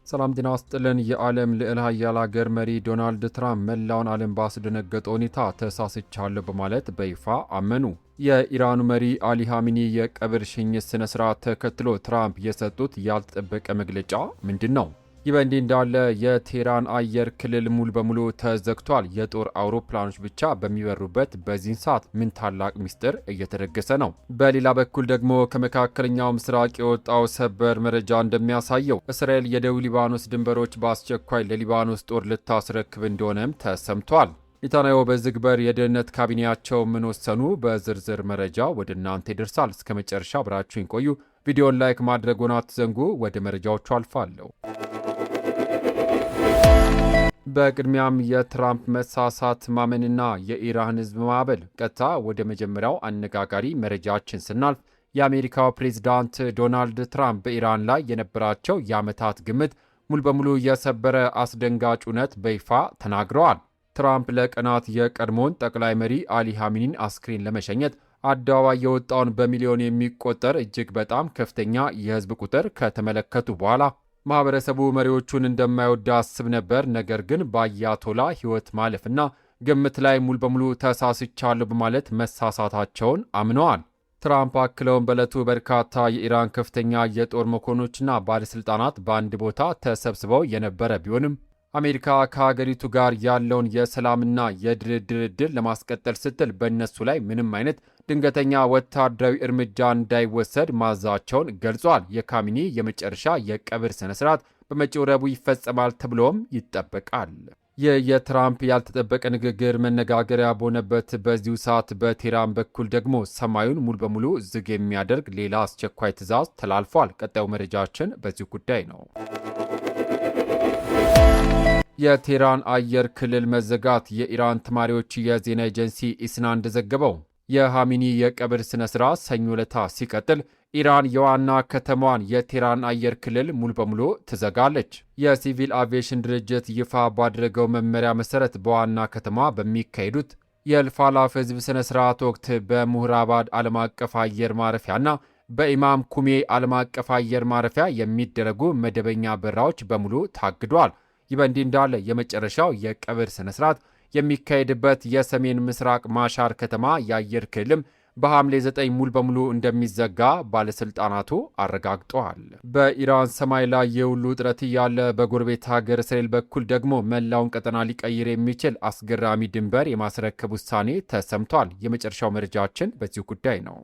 ሰላም ጤና ይስጥልን። የዓለም ልዕለ ኃያል ሀገር መሪ ዶናልድ ትራምፕ መላውን ዓለም ባስደነገጠ ሁኔታ ተሳስቻለሁ በማለት በይፋ አመኑ። የኢራኑ መሪ አሊ ኻሜኒ የቀብር ሽኝት ስነ ስርዓት ተከትሎ ትራምፕ የሰጡት ያልተጠበቀ መግለጫ ምንድን ነው? ይህ በእንዲህ እንዳለ የቴህራን አየር ክልል ሙሉ በሙሉ ተዘግቷል። የጦር አውሮፕላኖች ብቻ በሚበሩበት በዚህን ሰዓት ምን ታላቅ ሚስጥር እየተደገሰ ነው? በሌላ በኩል ደግሞ ከመካከለኛው ምስራቅ የወጣው ሰበር መረጃ እንደሚያሳየው እስራኤል የደቡብ ሊባኖስ ድንበሮች በአስቸኳይ ለሊባኖስ ጦር ልታስረክብ እንደሆነም ተሰምቷል። ኔታንያሁ በዝግ በር የደህንነት ካቢኔያቸው ምን ወሰኑ? በዝርዝር መረጃ ወደ እናንተ ይደርሳል። እስከ መጨረሻ አብራችሁን ቆዩ። ቪዲዮን ላይክ ማድረግዎን አትዘንጉ። ወደ መረጃዎቹ አልፋለሁ። በቅድሚያም የትራምፕ መሳሳት ማመንና የኢራን ሕዝብ ማዕበል። ቀጥታ ወደ መጀመሪያው አነጋጋሪ መረጃችን ስናልፍ የአሜሪካው ፕሬዝዳንት ዶናልድ ትራምፕ በኢራን ላይ የነበራቸው የዓመታት ግምት ሙሉ በሙሉ የሰበረ አስደንጋጭ እውነት በይፋ ተናግረዋል። ትራምፕ ለቀናት የቀድሞውን ጠቅላይ መሪ አሊ ኻሜኒን አስክሬን ለመሸኘት አደባባይ የወጣውን በሚሊዮን የሚቆጠር እጅግ በጣም ከፍተኛ የሕዝብ ቁጥር ከተመለከቱ በኋላ ማህበረሰቡ መሪዎቹን እንደማይወድ አስብ ነበር፣ ነገር ግን በአያቶላ ሕይወት ማለፍና ግምት ላይ ሙሉ በሙሉ ተሳስቻለሁ በማለት መሳሳታቸውን አምነዋል። ትራምፕ አክለውን በዕለቱ በርካታ የኢራን ከፍተኛ የጦር መኮንኖችና ባለሥልጣናት በአንድ ቦታ ተሰብስበው የነበረ ቢሆንም አሜሪካ ከሀገሪቱ ጋር ያለውን የሰላምና የድርድር ዕድል ለማስቀጠል ስትል በእነሱ ላይ ምንም አይነት ድንገተኛ ወታደራዊ እርምጃ እንዳይወሰድ ማዛቸውን ገልጿል። የኻሜኒ የመጨረሻ የቀብር ስነ ስርዓት በመጪው ረቡዕ ይፈጸማል ተብሎም ይጠበቃል። ይህ የትራምፕ ያልተጠበቀ ንግግር መነጋገሪያ በሆነበት በዚሁ ሰዓት በቴህራን በኩል ደግሞ ሰማዩን ሙሉ በሙሉ ዝግ የሚያደርግ ሌላ አስቸኳይ ትዕዛዝ ተላልፏል። ቀጣዩ መረጃችን በዚሁ ጉዳይ ነው። የቴህራን አየር ክልል መዘጋት። የኢራን ተማሪዎች የዜና ኤጀንሲ ኢስና እንደዘገበው የኻሜኒ የቀብር ስነ ስርዓት ሰኞ ዕለት ሲቀጥል ኢራን የዋና ከተማዋን የቴህራን አየር ክልል ሙሉ በሙሉ ትዘጋለች። የሲቪል አቪዬሽን ድርጅት ይፋ ባደረገው መመሪያ መሰረት በዋና ከተማ በሚካሄዱት የእልፍ አላፍ ህዝብ ስነ ስርዓት ወቅት በሙህራባድ ዓለም አቀፍ አየር ማረፊያና በኢማም ኩሜ ዓለም አቀፍ አየር ማረፊያ የሚደረጉ መደበኛ በረራዎች በሙሉ ታግዷል። ይህ በእንዲህ እንዳለ የመጨረሻው የቀብር ስነ ስርዓት የሚካሄድበት የሰሜን ምስራቅ ማሻር ከተማ የአየር ክልልም በሐምሌ 9 ሙሉ በሙሉ እንደሚዘጋ ባለሥልጣናቱ አረጋግጠዋል። በኢራን ሰማይ ላይ የሁሉ ውጥረት እያለ በጎረቤት ሀገር እስራኤል በኩል ደግሞ መላውን ቀጠና ሊቀይር የሚችል አስገራሚ ድንበር የማስረከብ ውሳኔ ተሰምቷል። የመጨረሻው መረጃችን በዚሁ ጉዳይ ነው።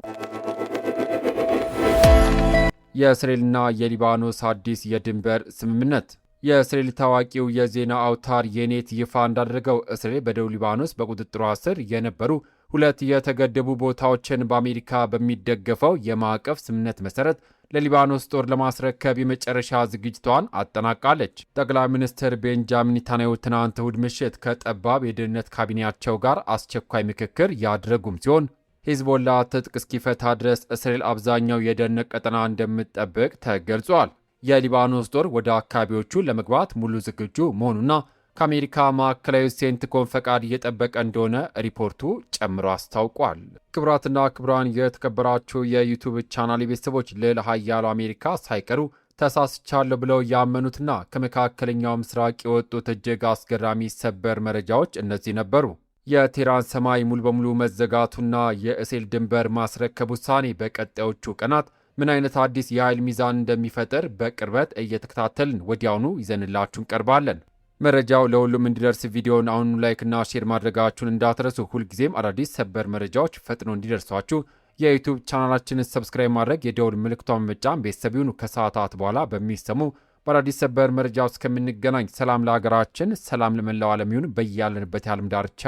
የእስራኤልና የሊባኖስ አዲስ የድንበር ስምምነት። የእስራኤል ታዋቂው የዜና አውታር የኔት ይፋ እንዳደረገው እስራኤል በደቡብ ሊባኖስ በቁጥጥሯ ስር የነበሩ ሁለት የተገደቡ ቦታዎችን በአሜሪካ በሚደገፈው የማዕቀፍ ስምምነት መሰረት ለሊባኖስ ጦር ለማስረከብ የመጨረሻ ዝግጅቷን አጠናቃለች። ጠቅላይ ሚኒስትር ቤንጃሚን ኔታንያሁ ትናንት እሁድ ምሽት ከጠባብ የደህንነት ካቢኔያቸው ጋር አስቸኳይ ምክክር ያደረጉም ሲሆን ሂዝቦላ ትጥቅ እስኪፈታ ድረስ እስራኤል አብዛኛው የደህንነት ቀጠና እንደምትጠብቅ ተገልጿል። የሊባኖስ ጦር ወደ አካባቢዎቹ ለመግባት ሙሉ ዝግጁ መሆኑና ከአሜሪካ ማዕከላዊ ሴንትኮም ፈቃድ እየጠበቀ እንደሆነ ሪፖርቱ ጨምሮ አስታውቋል። ክቡራትና ክቡራን የተከበራችሁ የዩቱብ ቻናል ቤተሰቦች ልዕለ ኃያሉ አሜሪካ ሳይቀሩ ተሳስቻለሁ ብለው ያመኑትና ከመካከለኛው ምስራቅ የወጡት እጅግ አስገራሚ ሰበር መረጃዎች እነዚህ ነበሩ። የቴህራን ሰማይ ሙሉ በሙሉ መዘጋቱና የእስራኤል ድንበር ማስረከብ ውሳኔ በቀጣዮቹ ቀናት ምን አይነት አዲስ የኃይል ሚዛን እንደሚፈጥር በቅርበት እየተከታተልን ወዲያውኑ ይዘንላችሁ እንቀርባለን። መረጃው ለሁሉም እንዲደርስ ቪዲዮውን አሁኑ ላይክና ሼር ማድረጋችሁን እንዳትረሱ። ሁልጊዜም አዳዲስ ሰበር መረጃዎች ፈጥኖ እንዲደርሷችሁ የዩቱብ ቻናላችንን ሰብስክራይብ ማድረግ፣ የደውል ምልክቷን መጫን ቤተሰብ ይሁኑ። ከሰዓታት በኋላ በሚሰሙ በአዳዲስ ሰበር መረጃዎች እስከምንገናኝ ሰላም ለሀገራችን፣ ሰላም ለመላው ዓለም ይሁን። በያለንበት የዓለም ዳርቻ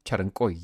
ቸር እንቆይ።